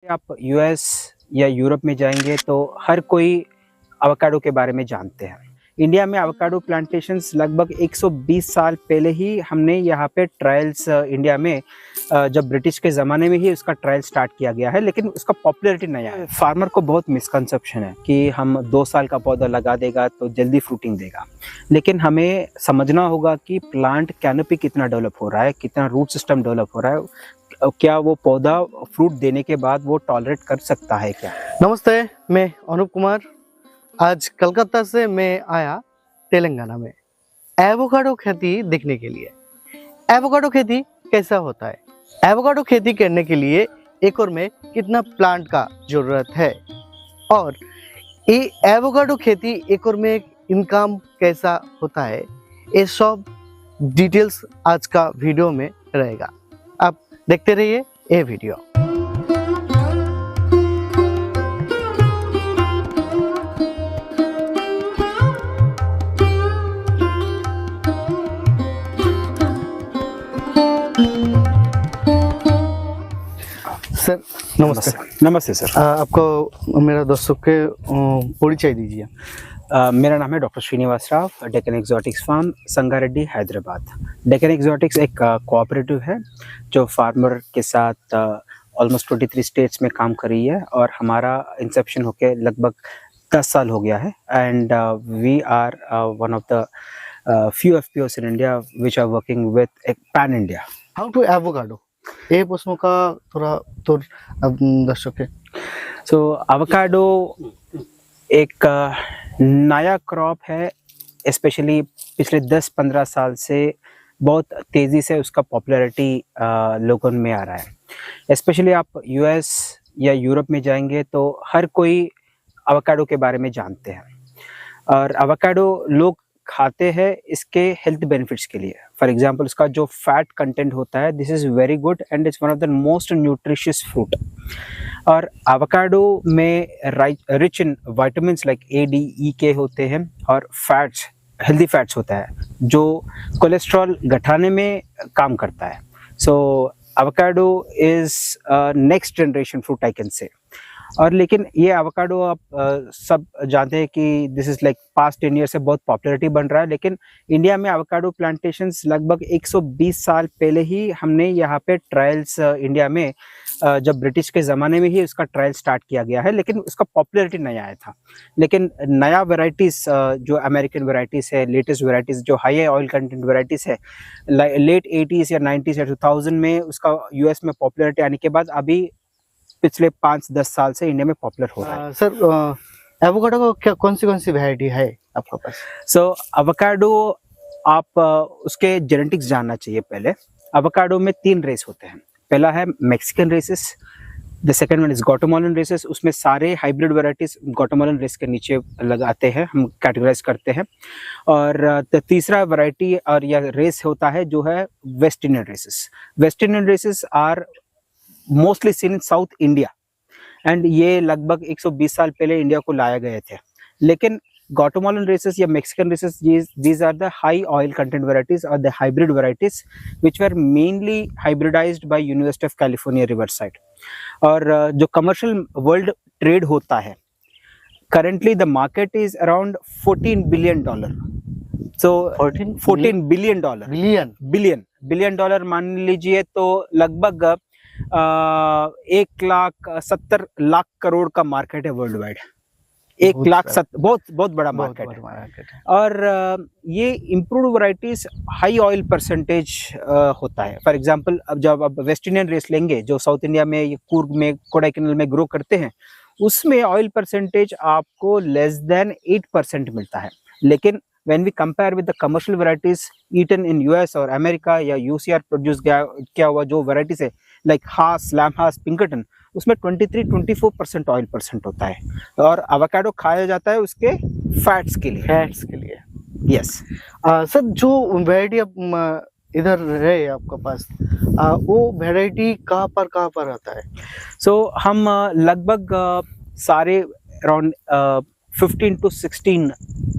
आप यूएस या यूरोप में जाएंगे तो हर कोई एवोकाडो के बारे में जानते हैं। इंडिया में एवोकाडो प्लांटेशंस लगभग 120 साल पहले ही हमने यहाँ पे ट्रायल्स इंडिया में जब ब्रिटिश के ज़माने में ही उसका ट्रायल स्टार्ट किया गया है, लेकिन उसका पॉपुलैरिटी नया है। फार्मर को बहुत मिसकंसेप्शन है कि हम 2 साल का पौधा लगा देगा तो जल्दी फ्रूटिंग देगा, लेकिन हमें समझना होगा कि प्लांट कैनोपी कितना डेवलप हो रहा है, कितना रूट सिस्टम डेवलप हो रहा है, क्या वो पौधा फ्रूट देने के बाद वो टॉलरेट कर सकता है क्या। नमस्ते, मैं अनूप कुमार। आज कलकत्ता से मैं आया तेलंगाना में एवोकाडो खेती देखने के लिए। एवोकाडो खेती कैसा होता है, एवोकाडो खेती करने के लिए एकड़ में कितना प्लांट का जरूरत है, और ये एवोकाडो खेती एकड़ में इनकम कैसा होता है, ये सब डिटेल्स आज का वीडियो में रहेगा। आप देखते रहिए ये वीडियो। सर नमस्ते। नमस्ते सर। आपको मेरा दोस्तों के परिचय दीजिए। मेरा नाम है doctor Srinivas Rao, Deccan exotics farm, Sangareddy, Hyderabad. Deccan exotics एक कोऑपरेटिव है जो फार्मर के साथ ऑलमोस्ट 23 स्टेट्स में काम कर रही है, और हमारा इंसेप्शन होके लगभग 10 साल हो गया है। And we are one of the few FPOs in India which are working with pan India. How to avocado? ये प्रश्नों का थोड़ा उत्तर दर्शक है। सो एवोकाडो एक नया क्रॉप है, स्पेशली पिछले 10-15 साल से बहुत तेज़ी से उसका पॉपुलैरिटी लोगों में आ रहा है। स्पेशली आप यूएस या यूरोप में जाएंगे तो हर कोई एवोकाडो के बारे में जानते हैं, और एवोकाडो लोग खाते हैं इसके हेल्थ बेनिफिट्स के लिए। फॉर एग्जांपल उसका जो फैट कंटेंट होता है, this is very good and it's one of the most nutritious fruit. और एवोकाडो में rich in vitamins like A, D, E के होते हैं, और फैट्स, हेल्दी फैट्स होता है जो कोलेस्ट्रॉल घटाने में काम करता है। So avocado is next generation fruit I can say. और लेकिन ये एवोकाडो आप सब जानते हैं कि this is like past 10 year से बहुत पॉपुलैरिटी बन रहा है, लेकिन इंडिया में एवोकाडो प्लांटेशंस लगभग 120 साल पहले ही हमने यहाँ पे ट्रायल्स इंडिया में जब ब्रिटिश के ज़माने में ही उसका ट्रायल स्टार्ट किया गया है, लेकिन उसका पॉपुलैरिटी नया आया था। लेकिन नया वेराइटीज़ जो अमेरिकन वेराइटीज़ है, लेटेस्ट वेराइटीज़ जो हाई ऑयल कंटेंट वेराइटीज़ है, लेट 80s या 90s या 2000 में उसका यूएस में पॉपुलैरिटी आने के बाद अभी पिछले 5-10 साल से इंडिया में पॉपुलर हो रहा है। सर एवोकाडो को क्या कौन सी वेराइटी है आपके पास? सो एवोकाडो आप उसके जेनेटिक्स जानना चाहिए पहले। एवोकाडो में 3 रेस होते हैं। पहला है Mexican races, the second one is Guatemalan races. उसमें सारे हाइब्रिड वेराइटीज ग्वाटेमालन रेस के नीचे लगाते हैं, हम कैटेगराइज करते हैं। और तीसरा वैरायटी और या रेस होता है जो है West Indian races. West Indian races are mostly seen in South India, and ये लगभग 120 साल पहले इंडिया को लाए गए थे। लेकिन ग्वाटेमालन रेसेस या Mexican races, these are the high oil content varieties or the hybrid varieties which were mainly hybridized by University of California Riverside. और जो कमर्शियल वर्ल्ड ट्रेड होता है, currently the market is around $14 billion. So 14 billion dollar, billion dollar मान लीजिए, तो लगभग 1,70,00,000 करोड़ का market है वर्ल्ड वाइड। 1,70,000 बहुत बड़ा मार्केट है। और ये improved varieties high oil percentage होता है। फॉर एग्जांपल अब जब आप वेस्ट इंडियन रेस लेंगे जो साउथ इंडिया में, कूर्ग में, कोडाईकनाल में ग्रो करते हैं, उसमें ऑयल परसेंटेज आपको लेस देन 8% मिलता है। लेकिन when we compare with the commercial varieties eaten in US और अमेरिका या UCR प्रोड्यूस क्या हुआ जो varieties है like हास, लैम हास, पिंकटन, उसमें 23-24% ऑयल परसेंट होता है। और एवोकाडो खाया जाता है उसके फैट्स के लिए। यस सर, जो वैरायटी अब इधर है आपके पास, वो वैरायटी कहाँ पर आता है? सो हम लगभग सारे अराउंड 15 to 16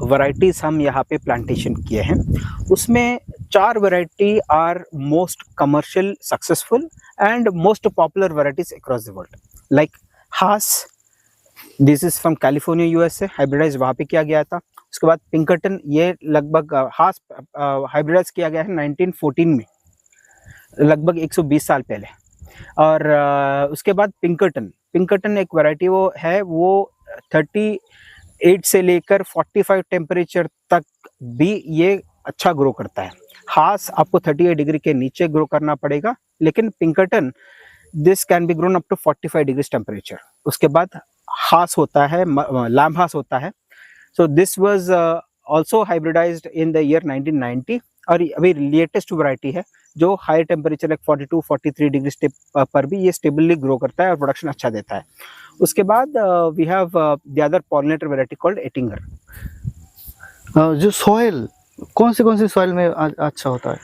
वैरायटीज हम यहाँ पे प्लांटेशन किए हैं। उसमें 4 variety are most commercial successful and most popular varieties across the world. Like Hass, this is from California USA, hybridize वहाँ पे किया गया था। उसके बाद पिंकरटन, ये लगभग हास हाइब्रिडाइज किया गया है 1914 में, लगभग 120 साल पहले। और उसके बाद पिंकरटन एक वैरायटी वो है, वो 38 से लेकर 45 टेम्परेचर तक भी ये अच्छा ग्रो करता है। हास आपको 38 डिग्री के नीचे ग्रो करना पड़ेगा, लेकिन Pinkerton this can be grown up to 45 degree temperature. उसके बाद हास होता है, लैम्ब हास होता है। So this was also hybridised in the year 1990, और अभी लेटेस्ट वैरायटी है जो हाई टेम्परेचर लाइक 42-43 डिग्री पर भी ये स्टेबली ग्रो करता है और प्रोडक्शन अच्छा देता है। उसके बाद we have the other pollinator variety called Ettinger. जो सॉइल, कौन सी सॉइल में अच्छा होता है?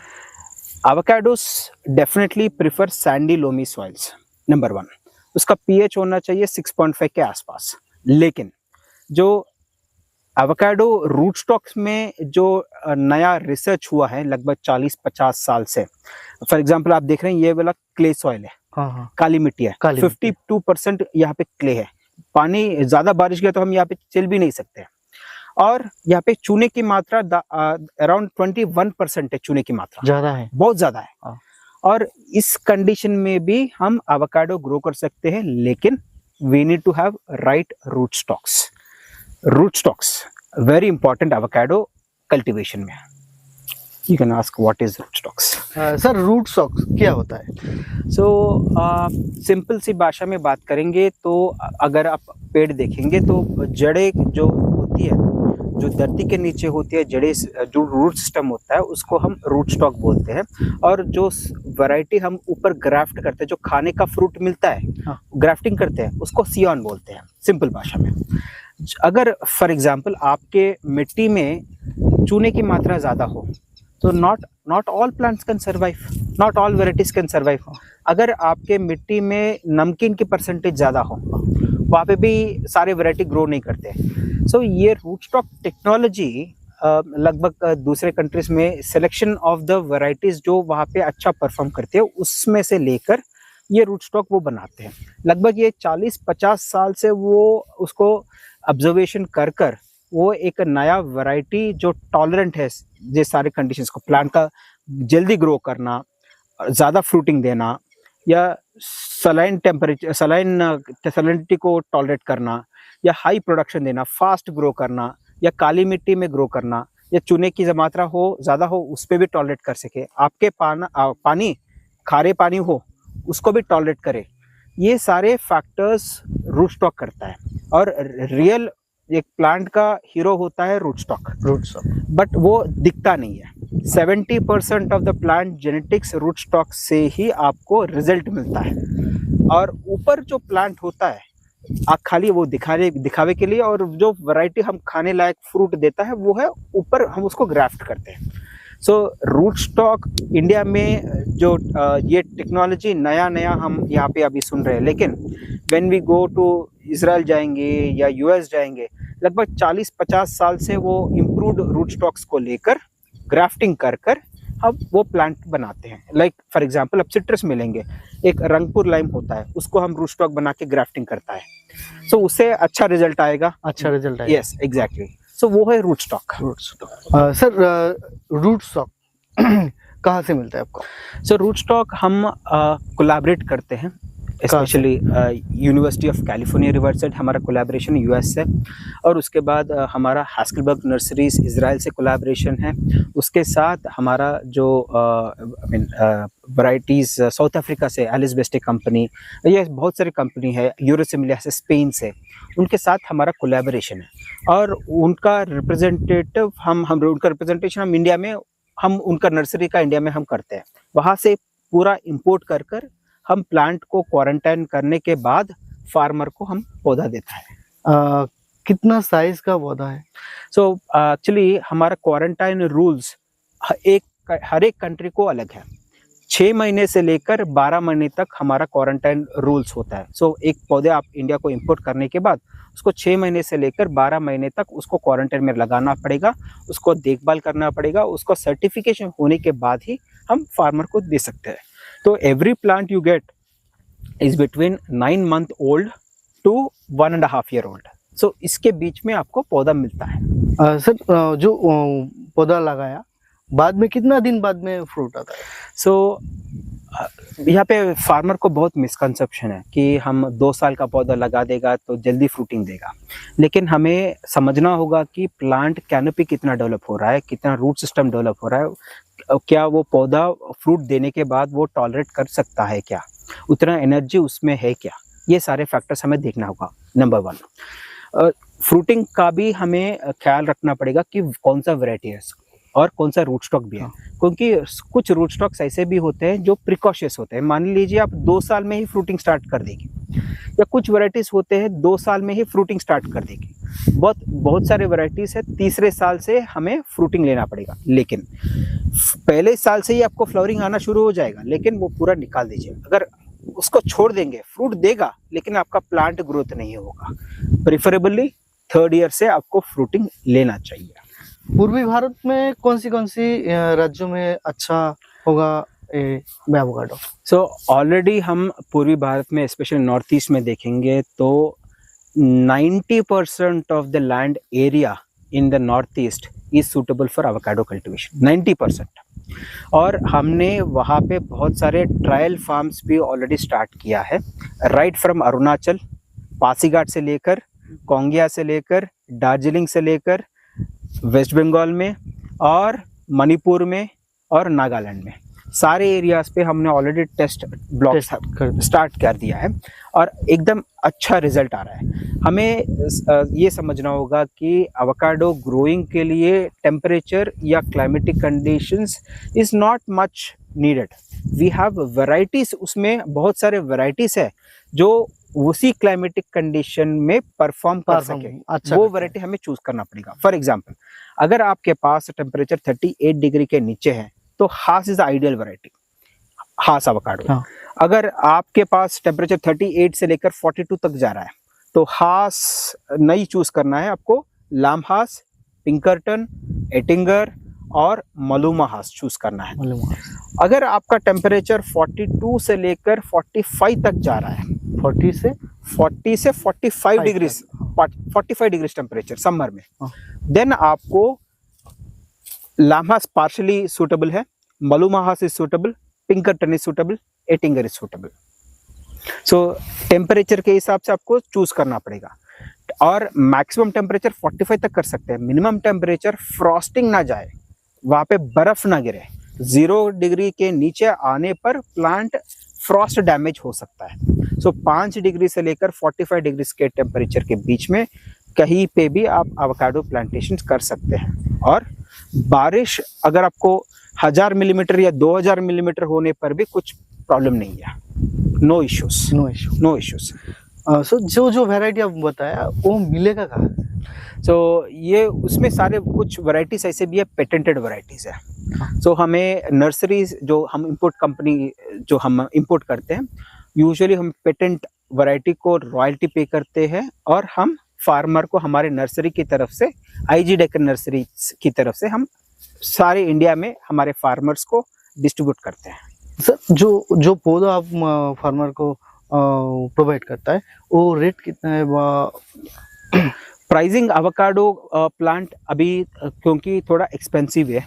Avocados definitely prefer sandy loamy soils, number 1। उसका पीएच होना चाहिए 6.5 के आसपास। लेकिन जो एवोकाडो रूट स्टॉक्स में जो नया रिसर्च हुआ है लगभग 40-50 साल से, फॉर एग्जांपल आप देख रहे हैं ये वाला क्ले सॉइल है, हाँ, काली मिट्टी है, 52% यहाँ पे क्ले है। पानी ज्यादा बारिश गया तो हम यहाँ पे चल भी नहीं सकते। और यहाँ पे चूने की मात्रा अराउंड 21% है, चूने की मात्रा ज्यादा है, बहुत ज्यादा है। हाँ। और इस कंडीशन में भी हम एवोकाडो ग्रो कर सकते हैं, लेकिन we need to have right root stocks. Root stocks very important avocado cultivation में। You can ask what is root stocks. Sir root stocks क्या होता है? सो सिंपल सी भाषा में बात करेंगे तो अगर आप पेड़ देखेंगे तो जड़ें जो होती है, जो धरती के नीचे होती है, जड़ें, जो रूट सिस्टम होता है उसको हम रूट स्टॉक बोलते हैं। और जो वैरायटी हम ऊपर ग्राफ्ट करते हैं, जो खाने का फ्रूट मिलता है, हाँ। ग्राफ्टिंग करते हैं, उसको सियॉन बोलते हैं सिंपल भाषा में। अगर फॉर एग्जांपल आपके मिट्टी में चूने की मात्रा ज़्यादा हो तो not all plants can survive, not all varieties can survive. अगर आपके मिट्टी में नमकीन की परसेंटेज ज़्यादा हो, वहाँ पे भी सारे वैरायटी ग्रो नहीं करते। सो ये रूट स्टॉक टेक्नोलॉजी लगभग दूसरे कंट्रीज में सिलेक्शन ऑफ द वैरायटीज जो वहाँ पे अच्छा परफॉर्म करते हैं उसमें से लेकर ये रूट स्टॉक वो बनाते हैं। लगभग ये 40-50 साल से वो उसको ऑब्जर्वेशन कर वो एक नया वैरायटी जो टॉलरेंट है ये सारे कंडीशंस को, प्लांट का जल्दी ग्रो करना, ज़्यादा फ्रूटिंग देना, या सलाइन टेम्परेचर, सलाइनिटी को टॉलरेट करना, या हाई प्रोडक्शन देना, फास्ट ग्रो करना, या काली मिट्टी में ग्रो करना, या चूने की मात्रा हो ज़्यादा हो उस पर भी टॉलरेट कर सके, आपके पानी खारे पानी हो उसको भी टॉलरेट करे। ये सारे फैक्टर्स रूट स्टॉक करता है। और रियल एक प्लांट का हीरो होता है रूट स्टॉक, बट वो दिखता नहीं है। 70% of the plant genetics root stock से ही आपको रिजल्ट मिलता है। और ऊपर जो प्लांट होता है आप खाली वो दिखावे के लिए, और जो वैरायटी हम खाने लायक फ्रूट देता है वो है ऊपर, हम उसको ग्राफ्ट करते हैं। सो रूट स्टॉक इंडिया में जो ये टेक्नोलॉजी नया हम यहाँ पे अभी सुन रहे हैं, लेकिन when we go to Israel जाएंगे या यूएस जाएंगे, लगभग 40-50 साल से वो इम्प्रूव्ड रूट स्टॉक्स को लेकर ग्राफ्टिंग कर हम वो प्लांट बनाते हैं। लाइक फॉर एग्जांपल अब सिट्रस मिलेंगे, एक रंगपुर लाइम होता है, उसको हम रूट स्टॉक बना के ग्राफ्टिंग करता है, सो उससे अच्छा रिजल्ट आएगा। Yes exactly. सो वो है root stock. Sir root stock कहाँ से मिलता है आपको? सो रूट स्टॉक हम कोलैबोरेट करते हैं, specially University of California Riverside हमारा कोलैबोरेशन यूएस से, और उसके बाद हमारा हैस्केलबर्ग नर्सरीज इजराइल से कोलैबोरेशन है। उसके साथ हमारा जो वैराइटीज़ साउथ अफ्रीका से एलिस बेस्टे कंपनी, ये बहुत सारी कंपनी है, यूरोसिमिलिया से, स्पेन से, उनके साथ हमारा कोलैबोरेशन है। और उनका रिप्रेजेंटेटिव उनका रिप्रेजेंटेशन हम इंडिया में, हम उनका नर्सरी का इंडिया में हम करते हैं। वहाँ से पूरा इंपोर्ट कर हम प्लांट को क्वारंटाइन करने के बाद फार्मर को हम पौधा देता है। कितना साइज का पौधा है? सो एक्चुअली हमारा क्वारंटाइन रूल्स हर एक कंट्री को अलग है। 6 महीने से लेकर 12 महीने तक हमारा क्वारंटाइन रूल्स होता है। सो एक पौधे आप इंडिया को इंपोर्ट करने के बाद उसको 6 महीने से लेकर 12 महीने तक उसको क्वारंटाइन में लगाना पड़ेगा, उसको देखभाल करना पड़ेगा, उसको सर्टिफिकेशन होने के बाद ही हम फार्मर को दे सकते हैं। तो every plant you get is between 9 month old to 1.5 year old. सो इसके बीच में आपको पौधा मिलता है। सर जो पौधा लगाया बाद में कितना दिन बाद में फ्रूट आता है? सो यहाँ पे फार्मर को बहुत मिसकंसेप्शन है कि हम 2 साल का पौधा लगा देगा तो जल्दी फ्रूटिंग देगा, लेकिन हमें समझना होगा कि प्लांट कैनोपी कितना डेवलप हो रहा है, कितना रूट सिस्टम डेवलप हो रहा है, क्या वो पौधा फ्रूट देने के बाद वो टॉलरेट कर सकता है, क्या उतना एनर्जी उसमें है क्या, ये सारे फैक्टर्स हमें देखना होगा। नंबर 1 फ्रूटिंग का भी हमें ख्याल रखना पड़ेगा कि कौन सा वैरायटी है और कौन सा रूट स्टॉक भी है, क्योंकि कुछ रूट स्टॉक्स ऐसे भी होते हैं जो प्रिकॉशियस होते हैं। मान लीजिए आप 2 साल में ही फ्रूटिंग स्टार्ट कर देगी, या कुछ वैरायटीज होते हैं 2 साल में ही फ्रूटिंग स्टार्ट कर देगी। बहुत सारे वैरायटीज है तीसरे साल से हमें फ्रूटिंग लेना पड़ेगा, लेकिन पहले साल से ही आपको फ्लावरिंग आना शुरू हो जाएगा, लेकिन वो पूरा निकाल दीजिए। अगर उसको छोड़ देंगे फ्रूट देगा लेकिन आपका प्लांट ग्रोथ नहीं होगा। प्रिफरेबली 3rd ईयर से आपको फ्रूटिंग लेना चाहिए। पूर्वी भारत में कौन सी राज्यों में अच्छा होगा एवोकाडो? सो ऑलरेडी हम पूर्वी भारत में स्पेशली नॉर्थ ईस्ट में देखेंगे तो 90% of the land area in the north east is suitable for avocado cultivation, 90%। और हमने वहाँ पे बहुत सारे ट्रायल फार्म्स भी ऑलरेडी स्टार्ट किया है, राइट फ्रॉम अरुणाचल, पासीघाट से लेकर कोंगिया से लेकर दार्जिलिंग से लेकर वेस्ट बंगाल में और मणिपुर में और नागालैंड में, सारे एरियाज पे हमने ऑलरेडी टेस्ट ब्लॉक स्टार्ट कर दिया है और एकदम अच्छा रिजल्ट आ रहा है। हमें ये समझना होगा कि एवोकाडो ग्रोइंग के लिए टेम्परेचर या climatic conditions is not much needed. We have varieties, उसमें बहुत सारे वैरायटीज है जो उसी क्लाइमेटिक कंडीशन में परफॉर्म कर सके, अच्छा वो वैरायटी हमें चूज करना पड़ेगा। फॉर एग्जांपल, अगर आपके पास टेम्परेचर 38 डिग्री के नीचे है तो हास इज द आइडियल वैरायटी, हास एवोकाडो। हाँ। अगर आपके पास टेम्परेचर 38 से लेकर 42 तक जा रहा है तो हास नहीं चूज करना है आपको, लामहास, पिंकरटन, एटिंगर और मलूमा हास चूज करना है। अगर आपका टेम्परेचर 42 से लेकर 45 तक जा रहा है, 40 से 45 डिग्री, 45 डिग्री टेम्परेचर समर में, देन आपको लामहास पार्शली सूटेबल है, Maluma Hass is suitable, Pinkerton is suitable, Ettinger is suitable. So temperature के हिसाब से आपको चूज करना पड़ेगा और मैक्सिमम टेम्परेचर 45 तक कर सकते हैं। मिनिमम टेम्परेचर फ्रॉस्टिंग ना जाए, वहां पे बर्फ ना गिरे, 0 डिग्री के नीचे आने पर प्लांट फ्रॉस्ट डैमेज हो सकता है। सो 5 डिग्री से लेकर 45 डिग्री के टेम्परेचर के बीच में कहीं पे भी आप एवोकाडो प्लांटेशन कर सकते हैं। और बारिश अगर आपको 1000 मिलीमीटर या 2000 मिलीमीटर होने पर भी कुछ प्रॉब्लम नहीं है, नो इश्यूज। सो जो वैरायटी आप बताया वो मिलेगा कहाँ? सो ये उसमें सारे कुछ वैरायटीज ऐसे भी है, पेटेंटेड वैरायटीज है। सो हमें नर्सरीज जो हम इंपोर्ट करते हैं, यूजुअली हम पेटेंट वैरायटी को रॉयल्टी पे करते हैं और हम फार्मर को हमारे नर्सरी की तरफ से, IG डेकर नर्सरी की तरफ से हम सारे इंडिया में हमारे फार्मर्स को डिस्ट्रीब्यूट करते हैं। सर जो पौधा आप फार्मर को प्रोवाइड करता है वो रेट कितना है? प्राइसिंग एवोकाडो प्लांट अभी क्योंकि थोड़ा एक्सपेंसिव है,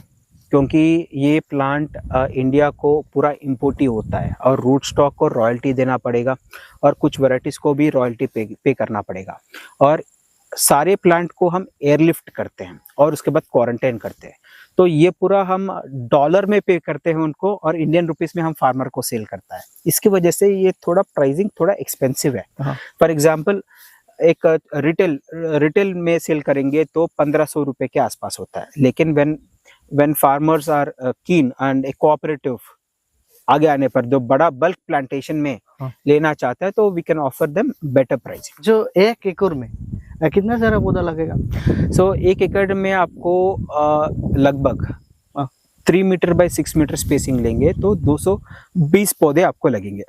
क्योंकि ये प्लांट इंडिया को पूरा इम्पोर्ट ही होता है और रूट स्टॉक को रॉयल्टी देना पड़ेगा और कुछ वैरायटीज़ को भी रॉयल्टी पे करना पड़ेगा। और सारे प्लांट को हम एयरलिफ्ट करते हैं और उसके बाद क्वारंटाइन करते हैं, तो ये पूरा हम डॉलर में पे करते हैं उनको और इंडियन रुपीस में हम फार्मर को सेल करता है। इसकी वजह से ये थोड़ा प्राइसिंग थोड़ा एक्सपेंसिव है। फॉर एग्जांपल, एक रिटेल में सेल करेंगे तो 1500 रुपये के आसपास होता है, लेकिन when farmers are keen and a cooperative, आगे आने पर जो बड़ा बल्क प्लांटेशन में लेना चाहता है तो we can offer them better price. जो 1 एकड़ में कितना सारा पौधा लगेगा? सो 1 एकड़ में आपको लगभग 3 मीटर बाय 6 मीटर स्पेसिंग लेंगे तो 220 पौधे आपको लगेंगे।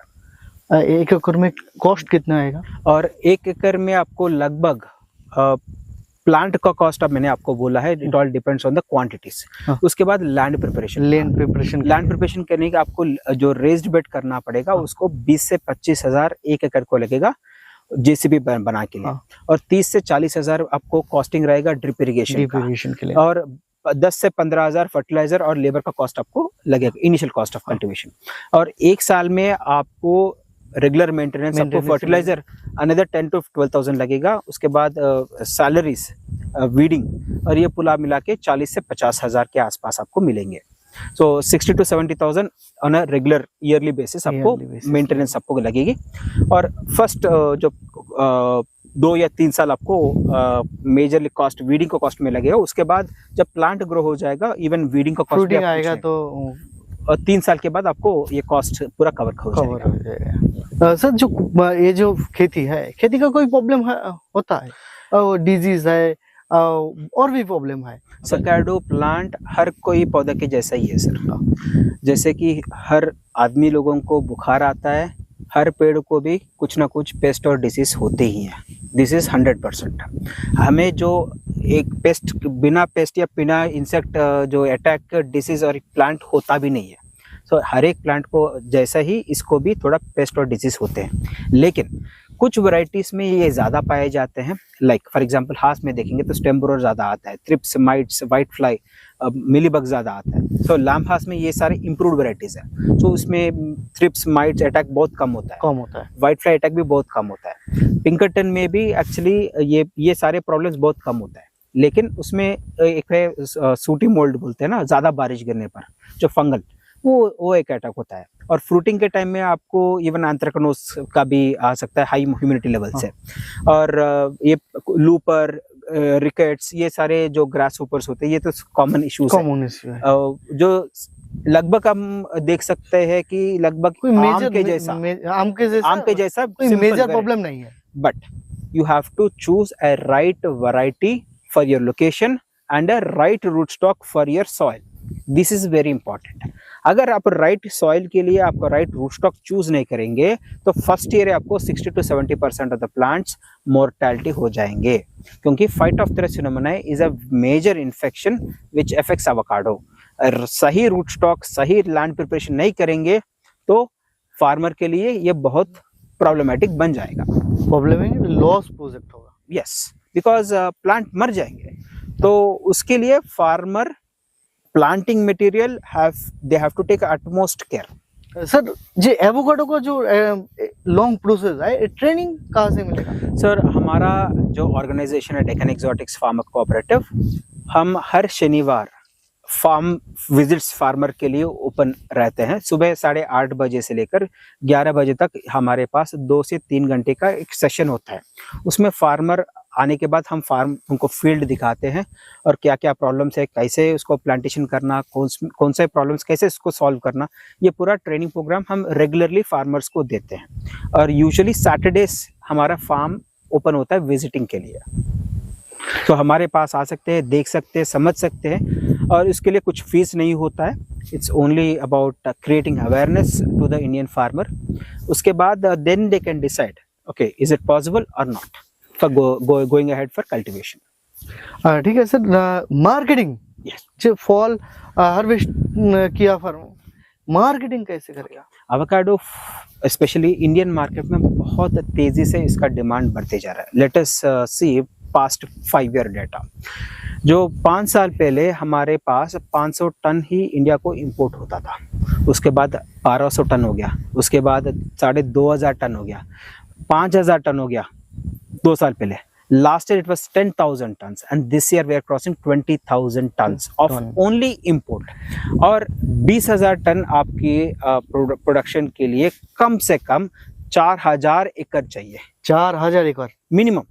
1 एकड़ में कॉस्ट कितना आएगा? और 1 एकड़ में आपको लगभग प्लांट का कॉस्ट अब मैंने आपको बोला है, it all depends on the quantities. हाँ। उसके बाद लैंड प्रिपरेशन। लैंड प्रिपरेशन करने के आपको जो रेज्ड बेड करना पड़ेगा, हाँ। उसको 20 से 25,000 एक एकड़ को लगेगा जेसीबी बना के लिए। हाँ। और 30 से 40,000 आपको कॉस्टिंग रहेगा ड्रिप इरिगेशन के लिए, और 10 से 15,000 फर्टिलाइजर और लेबर का कॉस्ट आपको लगेगा, इनिशियल कॉस्ट ऑफ कल्टीवेशन। और एक साल में आपको रेगुलर मेंटेनेंस, आपको फर्टिलाइजर अनदर 10 to 12,000 लगेगा। उसके बाद सैलरीज, वीडिंग और ये पूरा मिला के 40 से 50,000 के आसपास आपको मिलेंगे। सो 60 to 70,000 on a regular yearly basis आपको मेंटेनेंस आपको लगेगी। और फर्स्ट जो 2 या 3 साल आपको मेजरली कॉस्ट वीडिंग का कॉस्ट में लगेगा। उसके बाद जब प्लांट ग्रो हो जाएगा, इवन वीडिंग का कॉस्ट आएगा तो, और 3 साल के बाद आपको ये कॉस्ट पूरा कवर हो जाएगा। सर जो ये जो खेती है, खेती का कोई प्रॉब्लम होता है, डिजीज है और भी प्रॉब्लम है? एवोकाडो प्लांट हर कोई पौधा के जैसा ही है सर। जैसे कि हर आदमी लोगों को बुखार आता है, हर पेड़ को भी कुछ ना कुछ पेस्ट और डिसीज होते ही हैं। This is 100%। हमें जो एक पेस्ट, बिना पेस्ट या बिना इंसेक्ट जो अटैक डिसीज और प्लांट होता भी नहीं है। सो हर एक प्लांट को जैसा ही इसको भी थोड़ा पेस्ट और डिसीज होते हैं, लेकिन कुछ वैरायटीज में ये ज़्यादा पाए जाते हैं। लाइक फॉर एग्जांपल हास में देखेंगे तो स्टेम बोरर ज़्यादा आता है, thrips, mites, white fly, mealybug ज़्यादा आता है। सो लैम्प हास में ये सारे इम्प्रूव्ड वैरायटीज़ हैं। सो उसमें थ्रिप्स, माइट्स अटैक बहुत कम होता है, वाइट फ्लाई अटैक भी बहुत कम होता है। पिंकरटन में भी एक्चुअली ये सारे प्रॉब्लम्स बहुत कम होता है, लेकिन उसमें एक है सूटी मोल्ड बोलते हैं ना, ज़्यादा बारिश गिरने पर जो फंगल, वो एक अटैक होता है। और फ्रूटिंग के टाइम में आपको इवन एंथ्रेक्नोज का भी आ सकता है हाई ह्यूमिडिटी लेवल से। और ये लूपर, रिकेट्स, ये सारे जो ग्रास ऊपर्स होते हैं, ये तो कॉमन इश्यूज है जो लगभग हम देख सकते हैं कि लगभग आम के जैसा कोई मेजर प्रॉब्लम नहीं है। But you have to choose a right variety for your location and a right root stock for your soil. This is very important. अगर आप राइट सॉइल के लिए आपका राइट रूट स्टॉक चूज नहीं करेंगे तो फर्स्ट ईयर आपको 60 to 70% of the plants mortality हो जाएंगे, क्योंकि phytophthora phenomena is a major infection which affects avocado. सही रूट स्टॉक, सही लैंड प्रिपरेशन नहीं करेंगे तो फार्मर के लिए ये बहुत प्रॉब्लमेटिक बन जाएगा। लॉस प्रोजेक्ट होगा। यस, बिकॉज प्लांट मर जाएंगे। तो उसके लिए farmer planting material they have to take utmost care। Sir ji avocado का जो लॉन्ग प्रोसेस है, ट्रेनिंग कहाँ से मिलेगा? सर हमारा जो ऑर्गेनाइजेशन है डेक्कन एक्सोटिक्स फार्मर कोऑपरेटिव, हम हर शनिवार फार्म विजिट्स फार्मर के लिए ओपन रहते हैं। सुबह 8:30 बजे से लेकर 11 बजे तक हमारे पास 2 से 3 घंटे का एक सेशन होता है। उसमें फार्मर आने के बाद हम उनको फील्ड दिखाते हैं और क्या क्या प्रॉब्लम्स है, कैसे उसको प्लांटेशन करना, कौन से प्रॉब्लम्स कैसे इसको सॉल्व करना, ये पूरा ट्रेनिंग प्रोग्राम हम रेगुलरली फार्मर्स को देते हैं। और यूजुअली सैटरडेज हमारा फार्म ओपन होता है विजिटिंग के लिए। तो हमारे पास आ सकते हैं, देख सकते हैं, समझ सकते हैं, और इसके लिए कुछ फीस नहीं होता है। It's only about creating awareness to the Indian farmer. उसके बाद then they can decide okay is it possible और not for going ahead for cultivation. ठीक है सर, मार्केटिंग जो फॉल हार्वेस्ट किया फार्म, मार्केटिंग कैसे करेगा? एवोकाडो स्पेशली इंडियन मार्केट में बहुत तेजी से इसका डिमांड बढ़ते जा रहा है। लेट अस सी पास्ट 5 ईयर डेटा। जो 5 साल पहले हमारे पास 500 टन ही इंडिया को इंपोर्ट होता था, उसके बाद 1200 टन हो गया, उसके बाद 2,500 टन हो गया, 5,000 टन हो गया 2 साल पहले। Last year it was 10,000 tons and this year we are crossing 20,000 tons of only import. और 20,000 टन आपकी प्रोडक्शन के लिए कम से कम 4,000 एकड़ चाहिए। 4,000 एकड़ मिनिमम।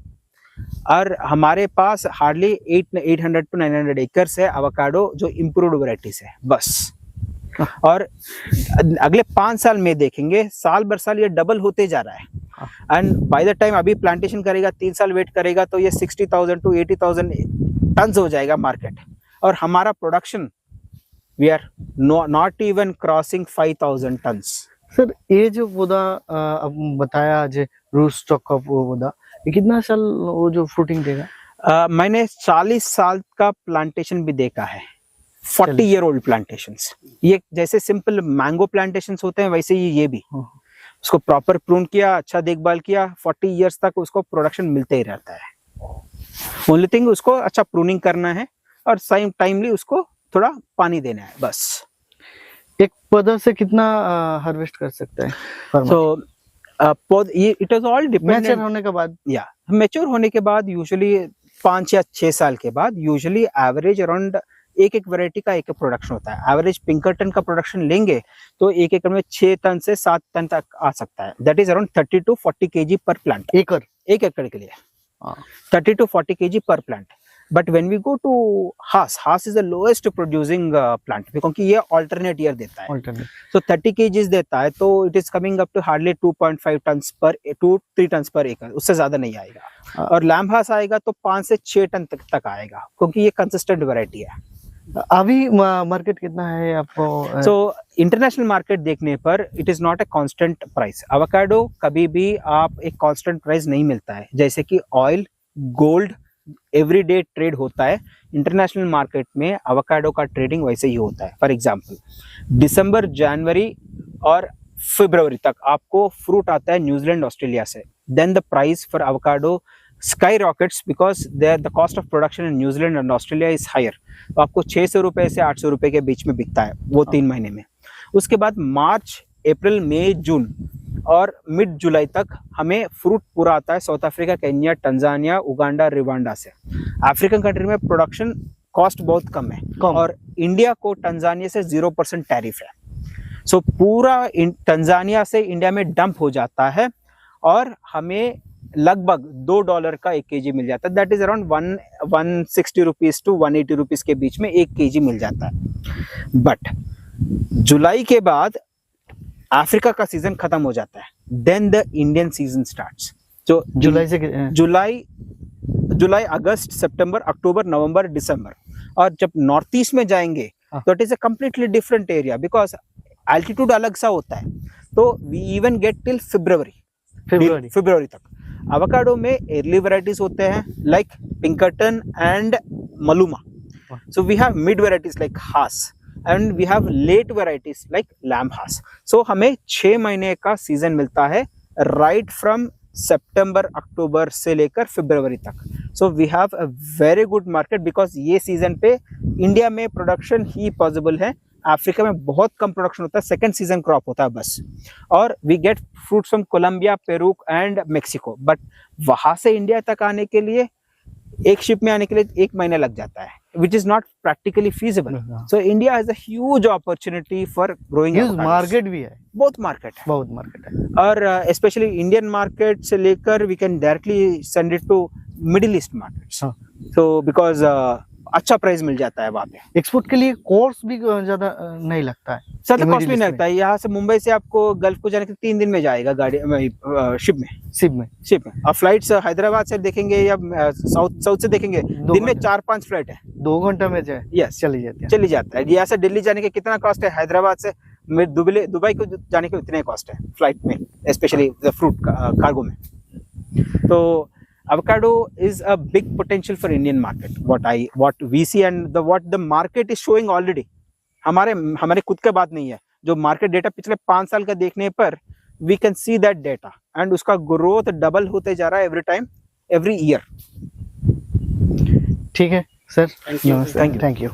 और हमारे पास हार्डली 800 to 900 एकर्स है एवोकाडो जो इम्प्रूव्ड वैरायटीज है बस। और अगले 5 साल में देखेंगे साल भर साल ये डबल होते जा रहा है। एंड बाय द टाइम अभी प्लांटेशन करेगा 3 साल वेट करेगा तो ये 60,000 to 80,000 टन्स हो जाएगा मार्केट। और हमारा production we are not even crossing 5,000 tons. Sir ये जो पौधा अब बताया जो रूट स्टॉक का पौधा, ये कितना साल वो जो फ्रूटिंग देगा? मैंने 40 साल का प्लांटेशन भी देखा है, 40 ईयर ओल्ड प्लांटेशंस। ये जैसे सिंपल मैंगो प्लांटेशंस होते हैं वैसे ही ये भी, उसको प्रॉपर प्रून किया, अच्छा देखभाल किया, 40 इयर्स तक उसको प्रोडक्शन मिलते ही रहता है। ओनली थिंग उसको अच्छा प्रूनिंग करना है और सेम टाइमली उसको थोड़ा पानी देना है बस। एक पौधा से कितना हार्वेस्ट कर सकते हैं? तो it is all dependent mature होने के बाद, या मैच्योर होने के बाद यूजुअली 5 या 6 साल के बाद यूजुअली एवरेज अराउंड एक वैरायटी का एक प्रोडक्शन होता है। एवरेज पिंकरटन का प्रोडक्शन लेंगे तो एक एकड़ में 6 टन से 7 टन तक आ सकता है। That is around 30 to 40 kg per plant, एक एकड़ के लिए 30 to 40 kg per plant. But when we go to Hass is the lowest producing plant, क्योंकि ये अल्टरनेट ईयर देता है। तो 30 kg देता है तो it is coming up to hardly 2.5 tons पर 2-3 टन्स पर एकड़, उससे ज्यादा नहीं आएगा। और लैम्बहास आएगा तो 5 से 6 टन तक आएगा, क्योंकि ये कंसिस्टेंट वैरायटी है। अभी मार्केट कितना है आपको? सो इंटरनेशनल मार्केट देखने पर it is not a constant price. Avocado कभी भी आप एक कांस्टेंट प्राइस नहीं मिलता है, जैसे कि ऑयल, गोल्ड एवरीडे ट्रेड होता है। इंटरनेशनल मार्केट में एवोकाडो का ट्रेडिंग वैसे ही होता है। फॉर एग्जांपल दिसंबर, जनवरी और फरवरी तक आपको फ्रूट आता है न्यूजीलैंड, ऑस्ट्रेलिया से। Then the price for avocado skyrockets because the cost of production in New Zealand and Australia is higher। तो आपको 600 रुपए से 800 रुपए के बीच में बिकता है वो 3 महीने में। उसके बाद मार्च, अप्रैल, मई, जून और मिड जुलाई तक हमें फ्रूट पूरा आता है south Africa, Kenya, टंजानिया, Uganda, Rwanda से। अफ्रीकन कंट्री में प्रोडक्शन कॉस्ट बहुत कम है और इंडिया को टंजानिया से 0% टैरिफ है। सो पूरा टंजानिया से इंडिया में डंप हो जाता है और हमें लगभग $2 का 1 kg मिल जाता है। That is around 160 rupees to 180 rupees के बीच में 1 kg मिल जाता है। बट जुलाई के बाद अफ्रीका का सीजन खत्म हो जाता है, then the Indian season starts. जो जुलाई, अगस्त, सितंबर, अक्टूबर, नवंबर, दिसंबर। और जब नॉर्थ ईस्ट में जाएंगे तो it is a completely different area, because altitude अलग सा होता है। तो वी इवन गेट टिल फरवरी तक। एवोकाडो में अर्ली वैरायटीज होते हैं like Pinkerton and Maluma. So we have mid varieties like Hass and we have late varieties like Lamb Hass. So हमें 6 महीने का सीजन मिलता है राइट फ्रॉम सितंबर, अक्टूबर से लेकर फरवरी तक। So we have a very good market because ये सीजन पे इंडिया में प्रोडक्शन ही पॉसिबल है। अफ्रीका में बहुत कम प्रोडक्शन होता है, सेकंड सीजन क्रॉप होता है बस। और we get fruits from Colombia, Peru and Mexico. But वहां से इंडिया तक आने के लिए, एक शिप में आने के लिए 1 महीना लग जाता है, which is not practically feasible. So India has a huge opportunity for growing. Market भी है, बहुत मार्केट है। और स्पेशली इंडियन मार्केट से लेकर we can directly send it to Middle East markets. So because अच्छा प्राइस मिल जाता है वहाँ पे। एक्सपोर्ट के लिए कॉस्ट भी ज्यादा नहीं लगता है, ज्यादा कॉस्ट भी नहीं लगता है। यहाँ से मुंबई से आपको गल्फ को जाने के 3 दिन में जाएगा गाड़ी शिप में। और फ्लाइट्स हैदराबाद से देखेंगे या साउथ से देखेंगे, दिन में 4-5 फ्लाइट है, 2 घंटा में यस चली जाता है। यहाँ से दिल्ली जाने के कितना कॉस्ट है, हैदराबाद से दुबई को जाने के उतने कॉस्ट है फ्लाइट में, स्पेशली फ्रूट कार्गो में। तो avocado is a big potential for Indian market. What we see and what the market is showing already. हमारे खुद का बात नहीं है, जो मार्केट डेटा पिछले 5 साल का देखने पर we can see that data and उसका ग्रोथ डबल होते जा रहा है every year. ठीक है सर, थैंक यू।